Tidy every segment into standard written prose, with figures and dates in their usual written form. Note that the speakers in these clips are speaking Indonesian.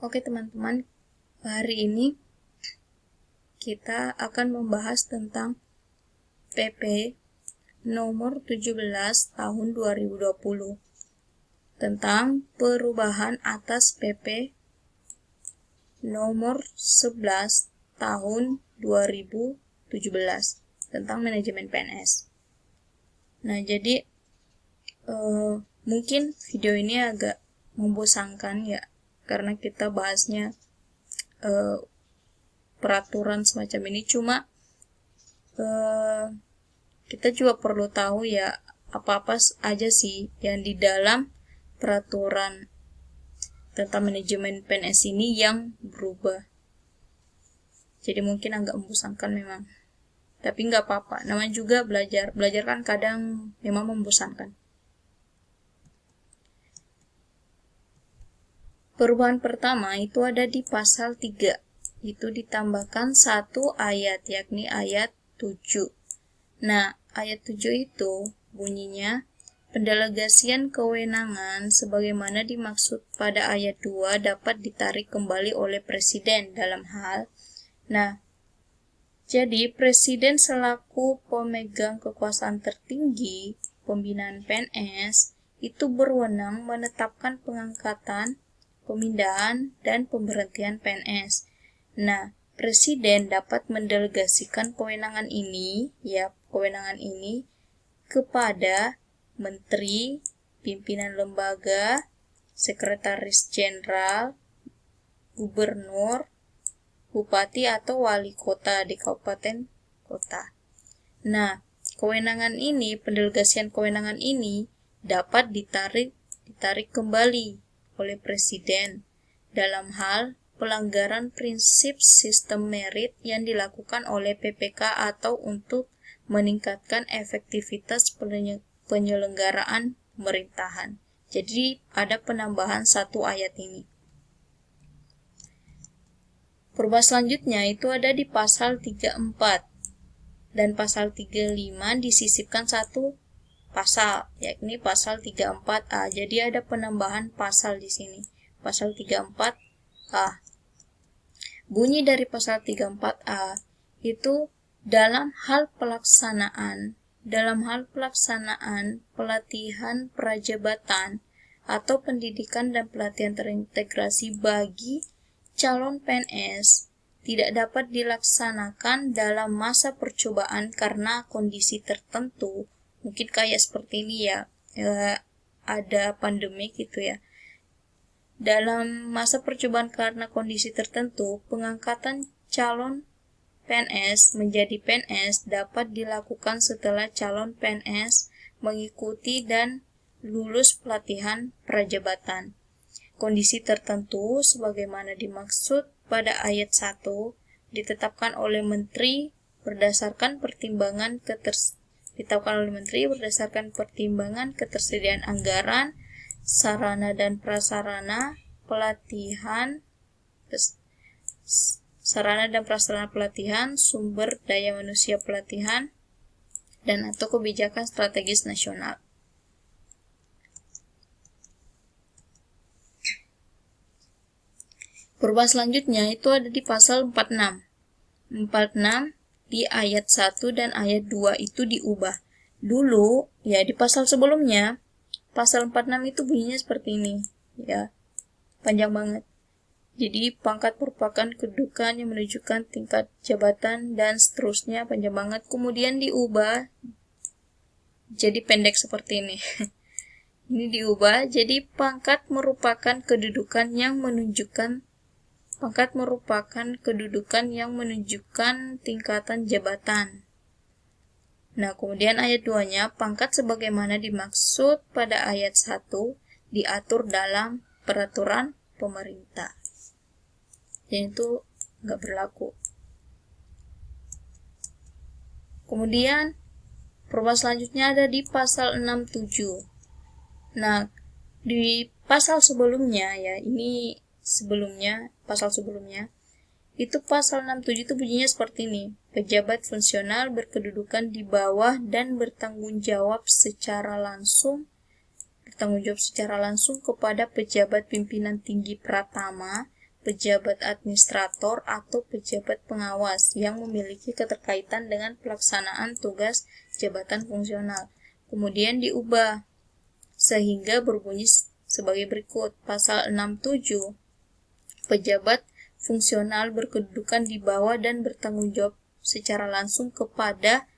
Oke teman-teman, hari ini kita akan membahas tentang PP nomor 17 tahun 2020 tentang perubahan atas PP nomor 11 tahun 2017 tentang manajemen PNS. Nah, jadi mungkin video ini agak membosankan ya, karena kita bahasnya peraturan semacam ini. Cuma kita juga perlu tahu ya, apa-apa aja sih yang di dalam peraturan tentang manajemen PNS ini yang berubah. Jadi mungkin agak membosankan memang, tapi nggak apa-apa, namanya juga belajar kan kadang memang membosankan. Perubahan pertama itu ada di pasal 3, itu ditambahkan satu ayat, yakni ayat 7. Nah, ayat 7 itu bunyinya, pendelegasian kewenangan sebagaimana dimaksud pada ayat 2 dapat ditarik kembali oleh Presiden dalam hal. Nah, jadi Presiden selaku pemegang kekuasaan tertinggi pembinaan PNS itu berwenang menetapkan pengangkatan, pemindahan, dan pemberhentian PNS. Nah, Presiden dapat mendelegasikan kewenangan ini kepada Menteri, Pimpinan Lembaga, Sekretaris Jenderal, Gubernur, Bupati atau Wali Kota di kabupaten kota. Nah, pendelegasian kewenangan ini dapat ditarik kembali oleh Presiden dalam hal pelanggaran prinsip sistem merit yang dilakukan oleh PPK atau untuk meningkatkan efektivitas penyelenggaraan pemerintahan. Jadi ada penambahan satu ayat ini. Perubahan selanjutnya itu ada di pasal 34 dan pasal 35 disisipkan satu pasal, yakni pasal 34A. Jadi ada penambahan pasal di sini. Pasal 34A. Bunyi dari pasal 34A itu dalam hal pelaksanaan pelatihan prajabatan atau pendidikan dan pelatihan terintegrasi bagi calon PNS tidak dapat dilaksanakan dalam masa percobaan karena kondisi tertentu. Mungkin kayak seperti ini ya, ada pandemi gitu ya. Dalam masa percobaan karena kondisi tertentu, pengangkatan calon PNS menjadi PNS dapat dilakukan setelah calon PNS mengikuti dan lulus pelatihan prajabatan. Kondisi tertentu sebagaimana dimaksud pada ayat 1 ditetapkan oleh Menteri berdasarkan pertimbangan ketersediaan anggaran, sarana dan prasarana pelatihan, sumber daya manusia pelatihan, dan atau kebijakan strategis nasional. Perubahan selanjutnya itu ada di pasal 46. 46 di ayat 1 dan ayat 2 itu diubah. Dulu ya di pasal sebelumnya, pasal 46 itu bunyinya seperti ini ya. Panjang banget. Jadi pangkat merupakan kedudukan yang menunjukkan tingkat jabatan dan seterusnya, panjang banget. Kemudian diubah jadi pendek seperti ini. Ini diubah jadi pangkat merupakan kedudukan yang menunjukkan tingkatan jabatan. Nah, kemudian ayat 2-nya, pangkat sebagaimana dimaksud pada ayat 1 diatur dalam peraturan pemerintah. Dan itu nggak berlaku. Kemudian perubahan selanjutnya ada di pasal 67. Nah, di pasal sebelumnya ya, pasal sebelumnya itu pasal 67 itu bunyinya seperti ini. Pejabat fungsional berkedudukan di bawah dan bertanggung jawab secara langsung kepada pejabat pimpinan tinggi pratama pejabat administrator atau pejabat pengawas yang memiliki keterkaitan dengan pelaksanaan tugas jabatan fungsional. Kemudian diubah sehingga berbunyi sebagai berikut. Pasal 67, pejabat fungsional berkedudukan di bawah dan bertanggung jawab secara langsung kepada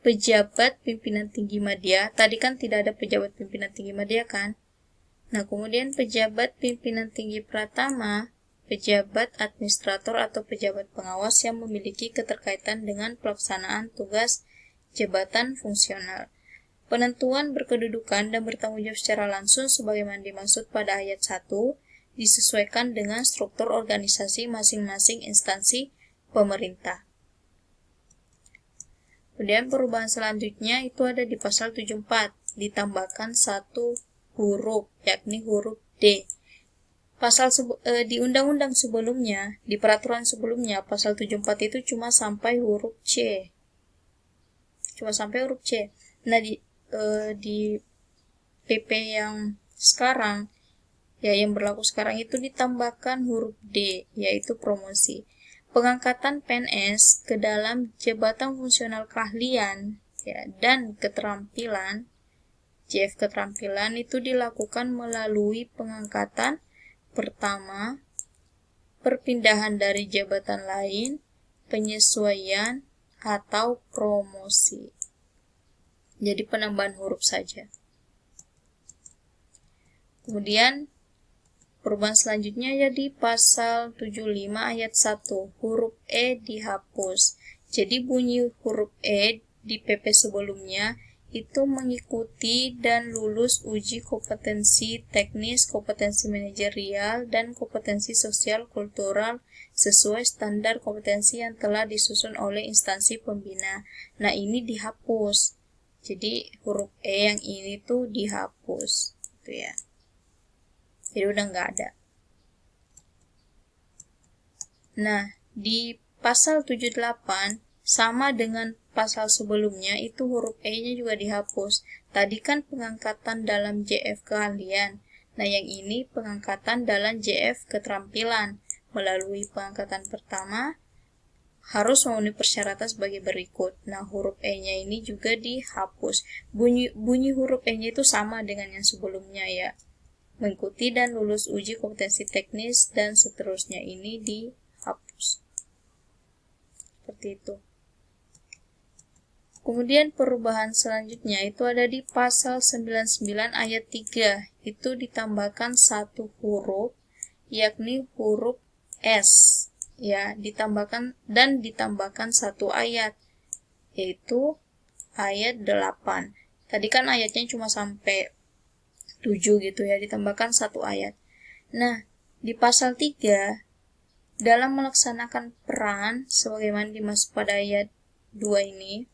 pejabat pimpinan tinggi media. Tadi kan tidak ada pejabat pimpinan tinggi media kan? Nah, kemudian pejabat pimpinan tinggi pratama, pejabat administrator atau pejabat pengawas yang memiliki keterkaitan dengan pelaksanaan tugas jabatan fungsional. Penentuan berkedudukan dan bertanggung jawab secara langsung sebagaimana dimaksud pada ayat 1 disesuaikan dengan struktur organisasi masing-masing instansi pemerintah. Kemudian perubahan selanjutnya itu ada di pasal 74, ditambahkan satu huruf, yakni huruf D. Di undang-undang sebelumnya, di peraturan sebelumnya, pasal 74 itu cuma sampai huruf C. Nah, di PP yang sekarang, ya yang berlaku sekarang itu ditambahkan huruf D, yaitu promosi. Pengangkatan PNS ke dalam jabatan fungsional keahlian ya, dan keterampilan, JF keterampilan itu dilakukan melalui pengangkatan pertama, perpindahan dari jabatan lain, penyesuaian, atau promosi. Jadi penambahan huruf saja. Kemudian perubahan selanjutnya ya di pasal 75 ayat 1, huruf E dihapus. Jadi bunyi huruf E di PP sebelumnya itu mengikuti dan lulus uji kompetensi teknis, kompetensi manajerial, dan kompetensi sosial kultural sesuai standar kompetensi yang telah disusun oleh instansi pembina. Nah, ini dihapus. Jadi huruf E yang ini tuh dihapus, gitu ya. Jadi udah nggak ada. Nah, di pasal 78 sama dengan pasal sebelumnya itu huruf E-nya juga dihapus. Tadi kan pengangkatan dalam JF keahlian. Nah, yang ini pengangkatan dalam JF keterampilan. Melalui pengangkatan pertama harus memenuhi persyaratan sebagai berikut. Nah, huruf E-nya ini juga dihapus. Bunyi huruf E-nya itu sama dengan yang sebelumnya ya. Mengikuti dan lulus uji kompetensi teknis dan seterusnya ini dihapus. Seperti itu. Kemudian perubahan selanjutnya itu ada di pasal 99 ayat 3. Itu ditambahkan satu huruf, yakni huruf S. Ya, ditambahkan satu ayat, yaitu ayat 8. Tadi kan ayatnya cuma sampai 7 gitu ya, ditambahkan satu ayat. Nah, di pasal 3, dalam melaksanakan peran sebagaimana dimaksud pada ayat 2 ini,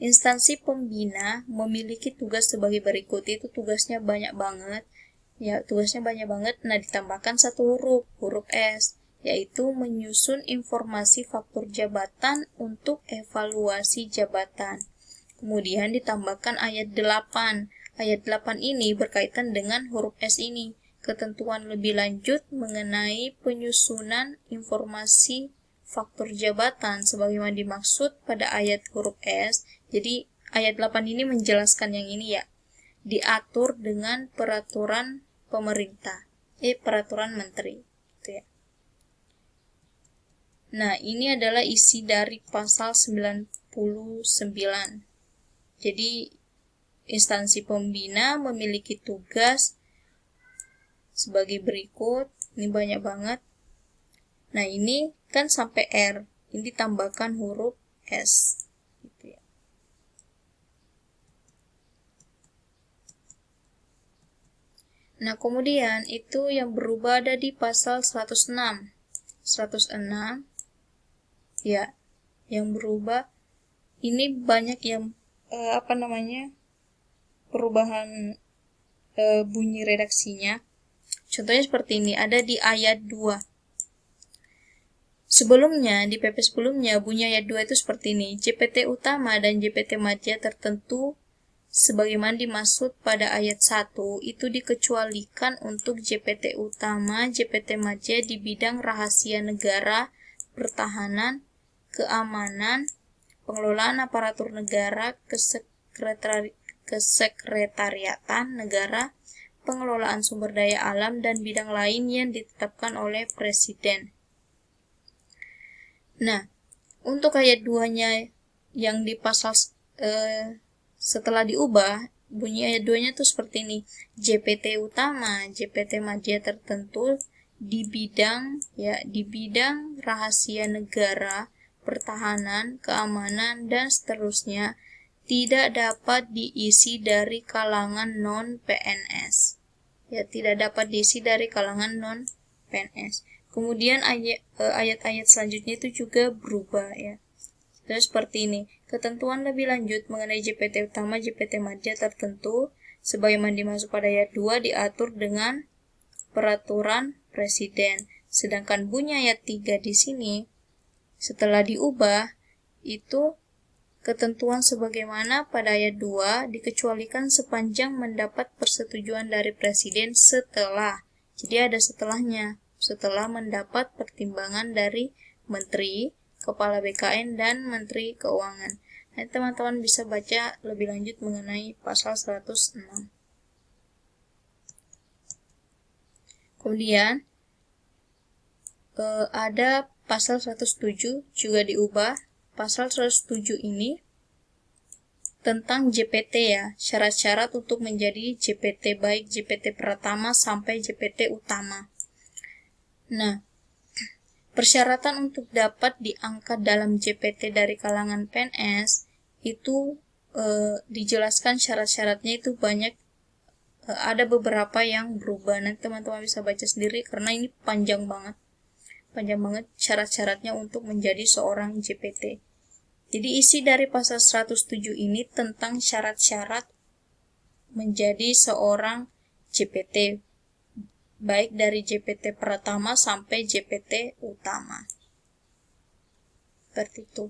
instansi pembina memiliki tugas sebagai berikut. Itu tugasnya banyak banget. Ya, tugasnya banyak banget. Nah, ditambahkan satu huruf S, yaitu menyusun informasi faktur jabatan untuk evaluasi jabatan. Kemudian ditambahkan ayat 8. Ayat 8 ini berkaitan dengan huruf S ini. Ketentuan lebih lanjut mengenai penyusunan informasi faktur jabatan sebagaimana dimaksud pada ayat huruf S. Jadi ayat 8 ini menjelaskan yang ini ya. Diatur dengan peraturan pemerintah. Peraturan menteri. Gitu ya. Nah, ini adalah isi dari pasal 99. Jadi instansi pembina memiliki tugas sebagai berikut. Ini banyak banget. Nah, ini kan sampai R. Ini ditambahkan huruf S. Gitu ya. Nah, kemudian itu yang berubah ada di pasal 106. 106. Ya, yang berubah. Ini banyak yang perubahan bunyi redaksinya. Contohnya seperti ini, ada di ayat 2. Sebelumnya, di PP sebelumnya, bunyi ayat 2 itu seperti ini. JPT utama dan JPT madya tertentu sebagaimana dimaksud pada ayat 1 itu dikecualikan untuk JPT utama, JPT Madya di bidang rahasia negara, pertahanan, keamanan, pengelolaan aparatur negara, kesekretariatan negara, pengelolaan sumber daya alam, dan bidang lain yang ditetapkan oleh Presiden. Nah, untuk ayat 2-nya yang di pasal setelah diubah, bunyi ayat 2-nya tuh seperti ini. JPT utama, JPT Madya tertentu di bidang rahasia negara, pertahanan, keamanan, dan seterusnya tidak dapat diisi dari kalangan non-PNS. Ya, tidak dapat diisi dari kalangan non-PNS. Kemudian ayat-ayat selanjutnya itu juga berubah ya. Terus seperti ini. Ketentuan lebih lanjut mengenai JPT utama, JPT Madya tertentu sebagaimana dimaksud pada ayat 2 diatur dengan peraturan Presiden. Sedangkan bunyi ayat 3 di sini setelah diubah itu ketentuan sebagaimana pada ayat 2 dikecualikan sepanjang mendapat persetujuan dari Presiden setelah. Jadi ada setelahnya. Setelah mendapat pertimbangan dari Menteri, Kepala BKN, dan Menteri Keuangan. Nah, teman-teman bisa baca lebih lanjut mengenai pasal 106. Kemudian ada pasal 107 juga diubah. Pasal 107 ini tentang JPT ya, syarat-syarat untuk menjadi JPT, baik JPT pertama sampai JPT utama. Nah, persyaratan untuk dapat diangkat dalam JPT dari kalangan PNS itu dijelaskan syarat-syaratnya itu banyak, ada beberapa yang berubah. Nanti teman-teman bisa baca sendiri karena ini panjang banget syarat-syaratnya untuk menjadi seorang JPT. Jadi isi dari pasal 107 ini tentang syarat-syarat menjadi seorang JPT, baik dari JPT pertama sampai JPT utama. Seperti itu.